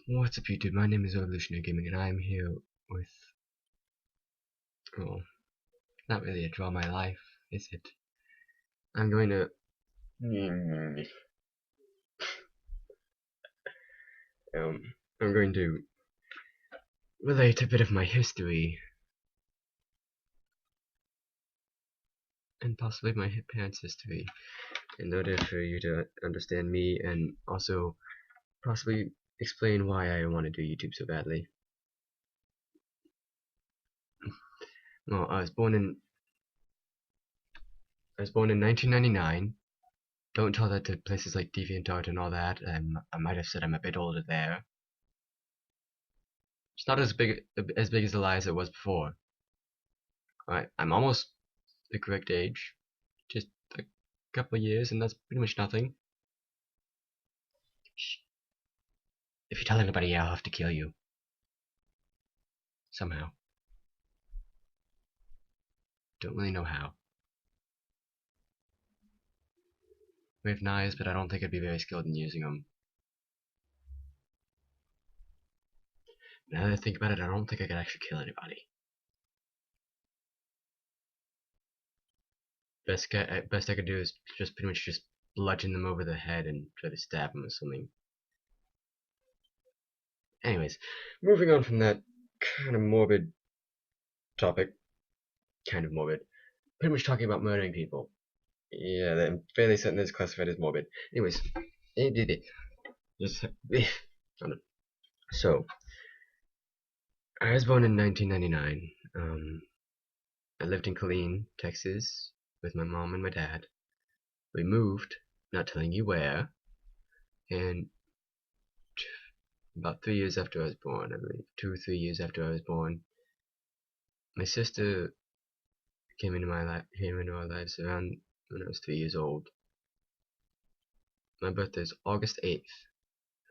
What's up YouTube, my name is Evolutionary Gaming and I'm here with, well, not really a draw my life, is it? I'm going to, I'm going to relate a bit of my history and possibly my parents' history in order for you to understand me and also possibly explain why I want to do YouTube so badly. Well, I was born in 1999. Don't tell that to places like DeviantArt and all that. I might have said I'm a bit older there. It's not as big as the lie as it was before. Alright, I'm almost the correct age. Just a couple of years, and that's pretty much nothing. Shh. If you tell anybody, I'll have to kill you. Somehow. Don't really know how. We have knives, but I don't think I'd be very skilled in using them. Now that I think about it, I don't think I could actually kill anybody. Best I could do is just pretty much just bludgeon them over the head and try to stab them or something. Anyways, moving on from that kind of morbid topic. Kind of morbid. Pretty much talking about murdering people. Yeah, I'm fairly certain this is classified as morbid. Anyways, just so I was born in 1999. I lived in Killeen, Texas, with my mom and my dad. We moved, not telling you where, and about 3 years after I was born, I believe, 2 or 3 years after I was born, my sister came into our lives around when I was 3 years old. My birthday is August 8th.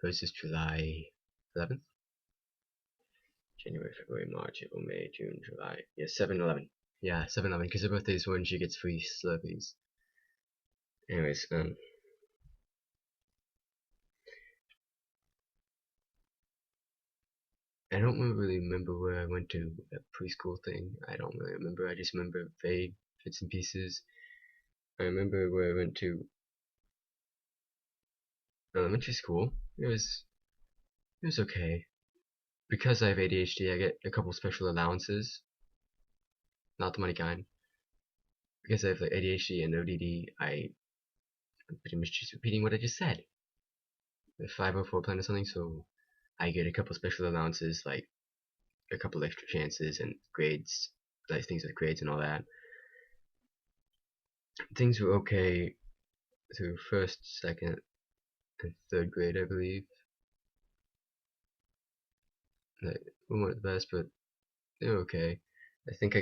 Hers is July 11th. January, February, March, April, May, June, July. Yeah, 7/11. Yeah, 7/11, because her birthday is when she gets free Slurpees. Anyways, I don't really remember where I went to that preschool thing. I don't really remember. I just remember vague bits and pieces. I remember where I went to elementary school. It was okay. Because I have ADHD, I get a couple special allowances. Not the money kind. Because I have like ADHD and ODD, I'm pretty much just repeating what I just said. The 504 plan or something, so I get a couple special allowances, like a couple extra chances and grades, like things like grades and all that. Things were okay through first, second, and third grade, I believe. Like, we weren't the best, but they were okay. I think I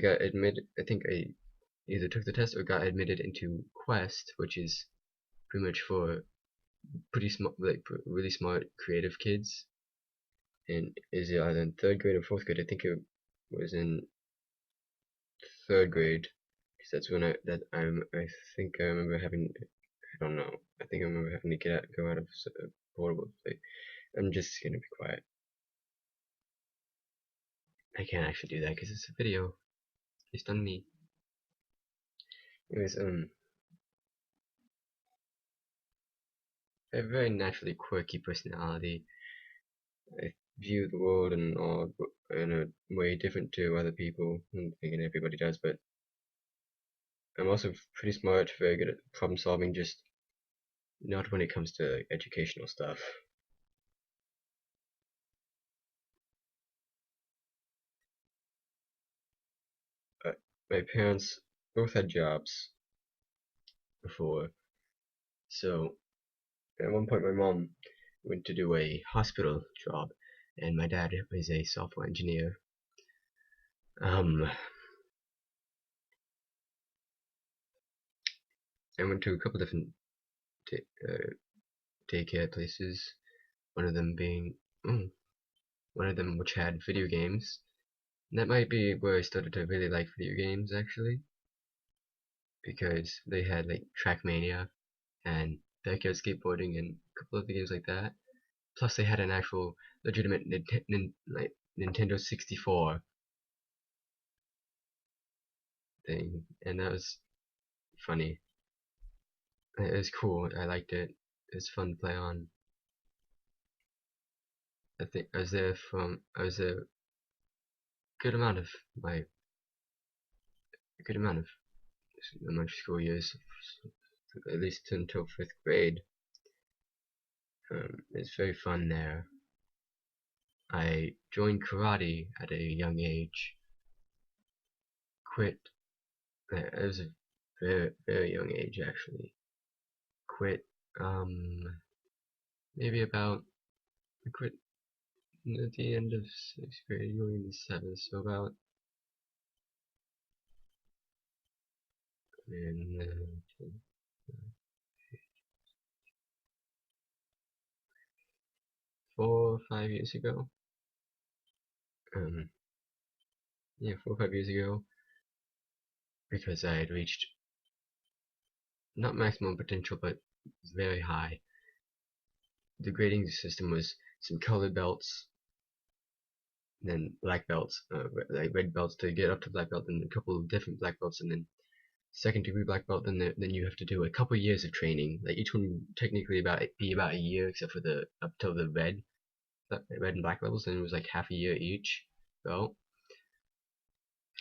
either took the test or got admitted into Quest, which is pretty much for pretty smart, like really smart, creative kids. And is it either in third grade or fourth grade? I think it was in third grade, because that's when I think I remember having, I don't know, I think I remember having to go out of portable play. I'm just gonna be quiet. I can't actually do that because it's a video based on me. Anyways, I have a very naturally quirky personality. I view the world in a way different to other people. I'm thinking everybody does, but I'm also pretty smart, very good at problem solving, just not when it comes to educational stuff. My parents both had jobs before, so at one point my mom went to do a hospital job, and my dad was a software engineer. I went to a couple different daycare places. One of them being, one of them which had video games. And that might be where I started to really like video games, actually, because they had like Trackmania and backyard skateboarding and a couple of games like that. Plus, they had an actual legitimate Nintendo 64 thing, and that was funny. It was cool. I liked it. It was fun to play on. I think I was there a good amount of my a good amount of elementary school years, at least until 5th grade. It's very fun there. I joined karate at a young age. Quit. It was a very young age actually. Quit. Maybe about I quit at the end of 6th grade, going into 7th, so about in 4 or 5 years ago. Um, yeah, 4 or 5 years ago, because I had reached not maximum potential, but very high. The grading system was some colored belts, then black belts, like red belts to get up to black belt, and a couple of different black belts, and then second degree black belt. Then you have to do a couple years of training. Like each one would technically be about a year, except for the up till the red and black levels. Then it was like half a year each belt.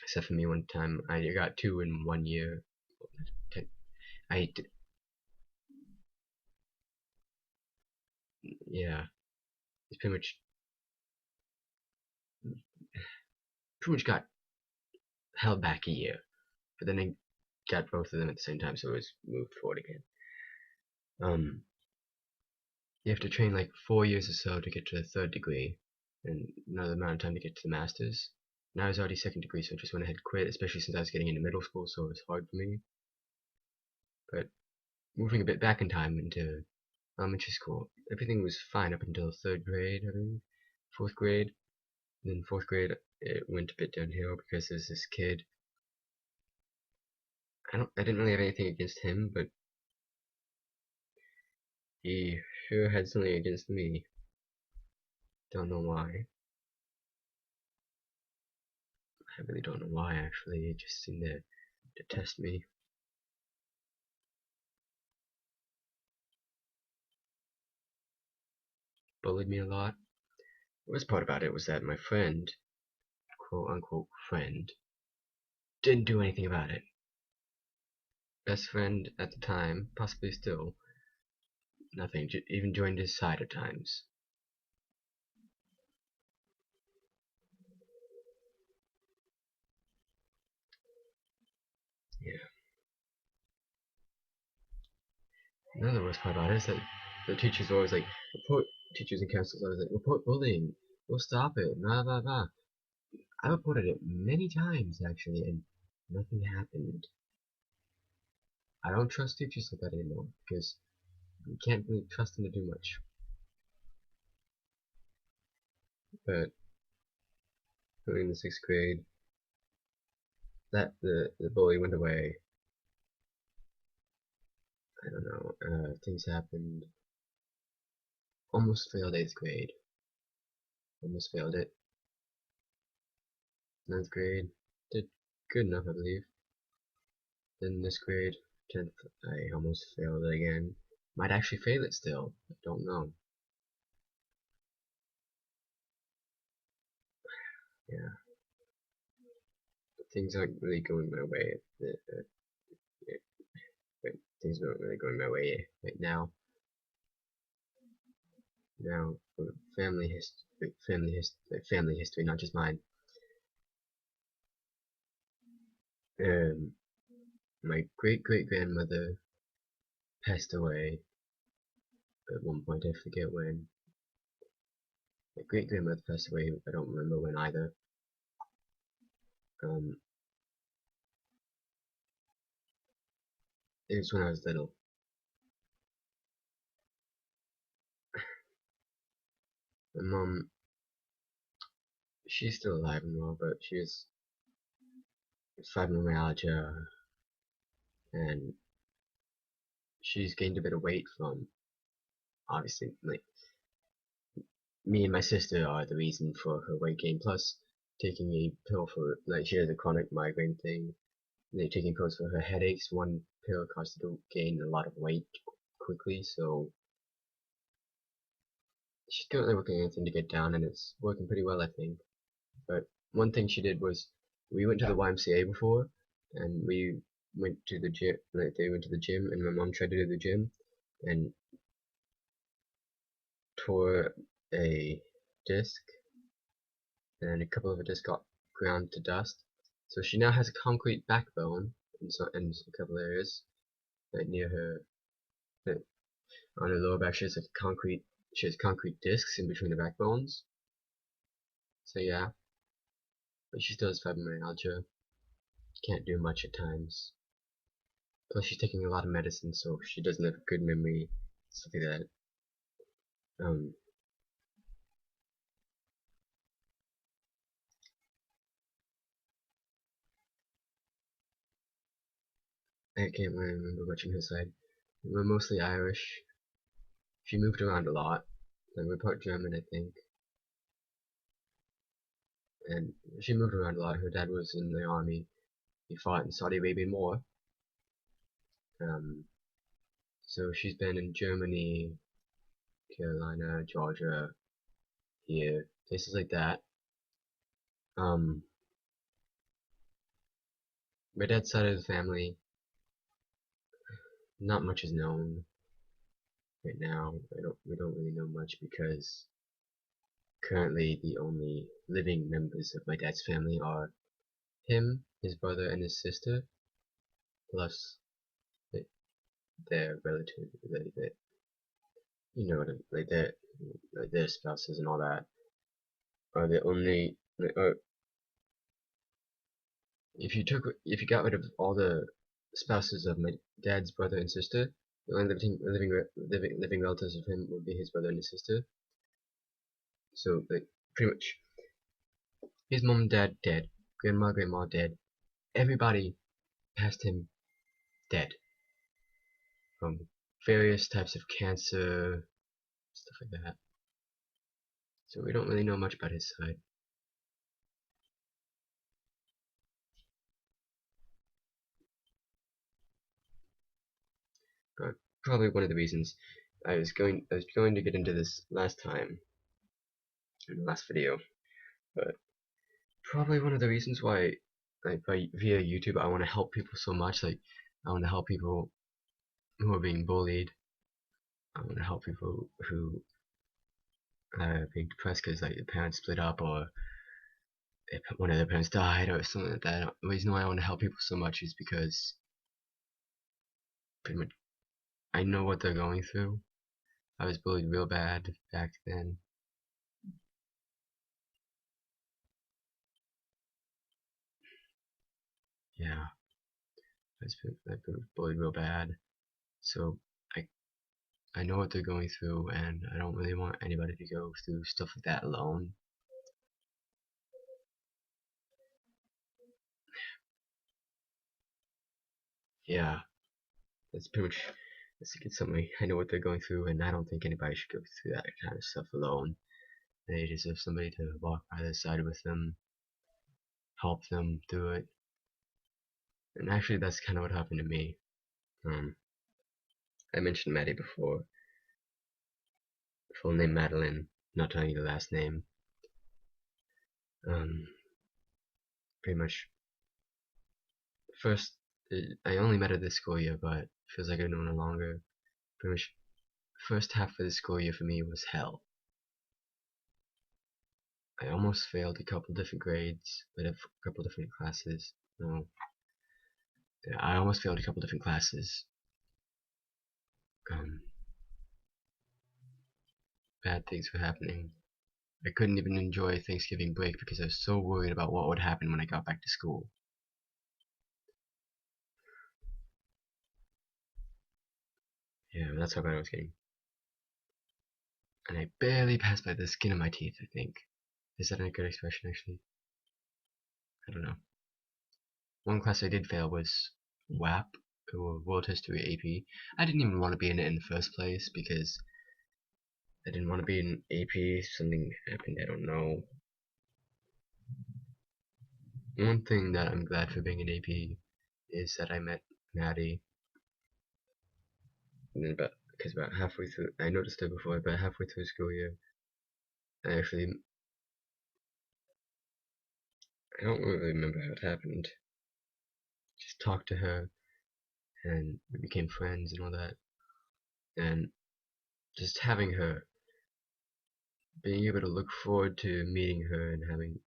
Except for me, one time I got 2 in 1 year. I yeah, it's pretty much got held back a year, but then I got both of them at the same time, so it was moved forward again. You have to train like 4 years or so to get to the 3rd degree, and another amount of time to get to the masters. Now I was already 2nd degree, so I just went ahead and quit, especially since I was getting into middle school, so it was hard for me. But moving a bit back in time into elementary school, everything was fine up until 3rd grade, I think. 4th grade, then 4th grade, it went a bit downhill because there's this kid. I didn't really have anything against him, but he sure had something against me. Don't know why. I really don't know why, actually. He just seemed to detest me. Bullied me a lot. The worst part about it was that my friend, quote unquote friend, didn't do anything about it. Best friend at the time, possibly still, nothing, even joined his side at times. Yeah. Another worst part about it is that the teachers were always like, report, teachers and counselors always like, report bullying, we'll stop it, blah blah blah. I reported it many times actually, and nothing happened. I don't trust teachers like that anymore, because you can't really trust them to do much. But in the 6th grade, that the bully went away. I don't know. Things happened. Almost failed 8th grade. Almost failed it. 9th grade, did good enough, I believe. Then this grade, 10th, I almost failed it again. Might actually fail it still. I don't know. Yeah, but things aren't really going my way. But things aren't really going my way right now. Now, for family history, not just mine. My great great grandmother passed away at one point. I forget when. My great grandmother passed away. I don't remember when either. Um, it was when I was little. My mom, she's still alive and well, but she has fibromyalgia, and she's gained a bit of weight from, obviously, like, me and my sister are the reason for her weight gain. Plus, taking a pill for like she has a chronic migraine thing. Like taking pills for her headaches. One pill caused her to gain a lot of weight quickly, so she's currently working on anything to get down, and it's working pretty well, I think. But one thing she did was we went to the YMCA before, and we went to the gym. Like they went to the gym, and my mom tried to do the gym, and tore a disc, and a couple of the discs got ground to dust. So she now has a concrete backbone in a couple areas, like near her, like on her lower back. She has like concrete. She has concrete discs in between the backbones. So yeah, but she still has fibromyalgia. Can't do much at times. Plus she's taking a lot of medicine, so she doesn't have good memory, stuff like that. I can't really remember much on her side. We're mostly Irish. She moved around a lot. Like we're part German, I think. And she moved around a lot. Her dad was in the army. He fought in Saudi Arabian War. Um, so she's been in Germany, Carolina, Georgia, here, places like that. Um, my dad's side of the family, not much is known right now. We don't really know much because currently the only living members of my dad's family are him, his brother, and his sister, plus their relatives, you know, like their spouses and all that, are the only. If you got rid of all the spouses of my dad's brother and sister, the only living relatives of him would be his brother and his sister. So like pretty much, his mom and dad dead, grandma dead, everybody past him dead from various types of cancer, stuff like that. So we don't really know much about his side. But probably one of the reasons I was going to get into this last time in the last video, but probably one of the reasons why like via YouTube I want to help people so much. Like I want to help people who are being bullied. I want to help people who are being depressed because like their parents split up or if one of their parents died or something like that. The reason why I want to help people so much is because pretty much I know what they're going through. I was bullied real bad back then. Yeah, I've been bullied real bad. So I I know what they're going through, and I don't really want anybody to go through stuff like that alone. Yeah, that's pretty much it's something I know what they're going through, and I don't think anybody should go through that kind of stuff alone. They deserve somebody to walk by their side with them, help them through it. And actually, that's kind of what happened to me. I mentioned Maddie before. Full name Madeline. Not telling you the last name. Um, Pretty much. First, I only met her this school year, but feels like I've known her longer. Pretty much, first half of the school year for me was hell. I almost failed a couple different grades, but a couple different classes. No, yeah, I almost failed a couple different classes. Um, Bad things were happening. I couldn't even enjoy Thanksgiving break because I was so worried about what would happen when I got back to school. Yeah, that's how bad I was getting. And I barely passed by the skin of my teeth, I think. Is that a good expression, actually? I don't know. One class I did fail was WAP, or World History AP. I didn't even want to be in it in the first place because I didn't want to be an AP. Something happened. I don't know. One thing that I'm glad for being an AP is that I met Maddie. And then because about halfway through, I noticed her before, but halfway through the school year, I actually, I don't really remember how it happened. Just talked to her, and we became friends and all that. And just having her, being able to look forward to meeting her and having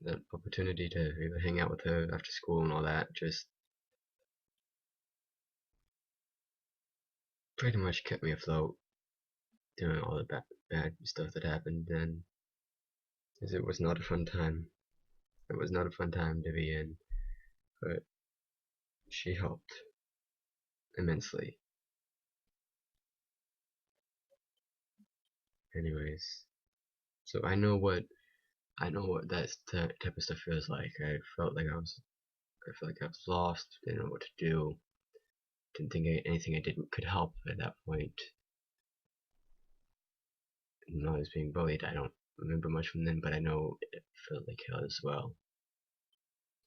that opportunity to either hang out with her after school and all that, just pretty much kept me afloat during all the bad stuff that happened then. Because it was not a fun time. It was not a fun time to be in, but she helped immensely. Anyways, so I know what that type of stuff feels like. I felt like I was lost, didn't know what to do, didn't think anything I did could help at that point. And I was being bullied. I don't remember much from then, but I know it felt like hell as well.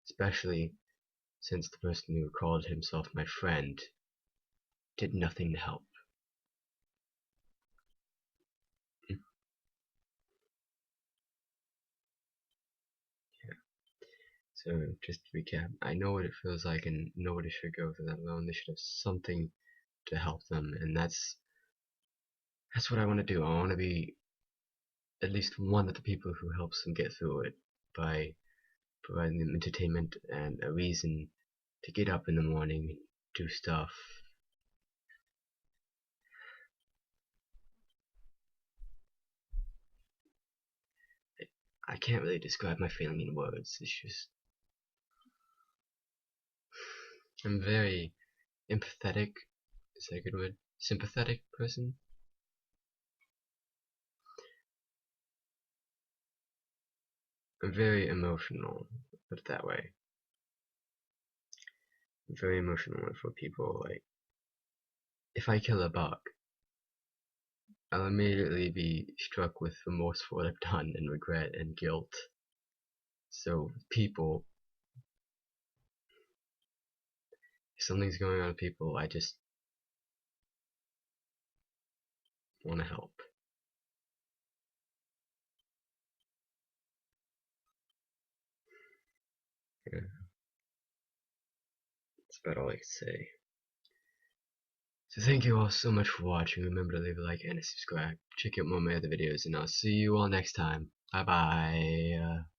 Especially since the person who called himself my friend did nothing to help. So just to recap, I know what it feels like, and nobody should go through that alone. They should have something to help them, and that's what I want to do. I want to be at least one of the people who helps them get through it by providing them entertainment and a reason to get up in the morning and do stuff. I can't really describe my feeling in words. It's just I'm very empathetic. Is that a good word? Sympathetic person. I'm very emotional. Put it that way. I'm very emotional for people. Like if I kill a buck, I'll immediately be struck with remorse for what I've done and regret and guilt. So people, if something's going on with people, I just want to help. Yeah, that's about all I can say. So thank you all so much for watching. Remember to leave a like and a subscribe. Check out more of my other videos, and I'll see you all next time. Bye bye.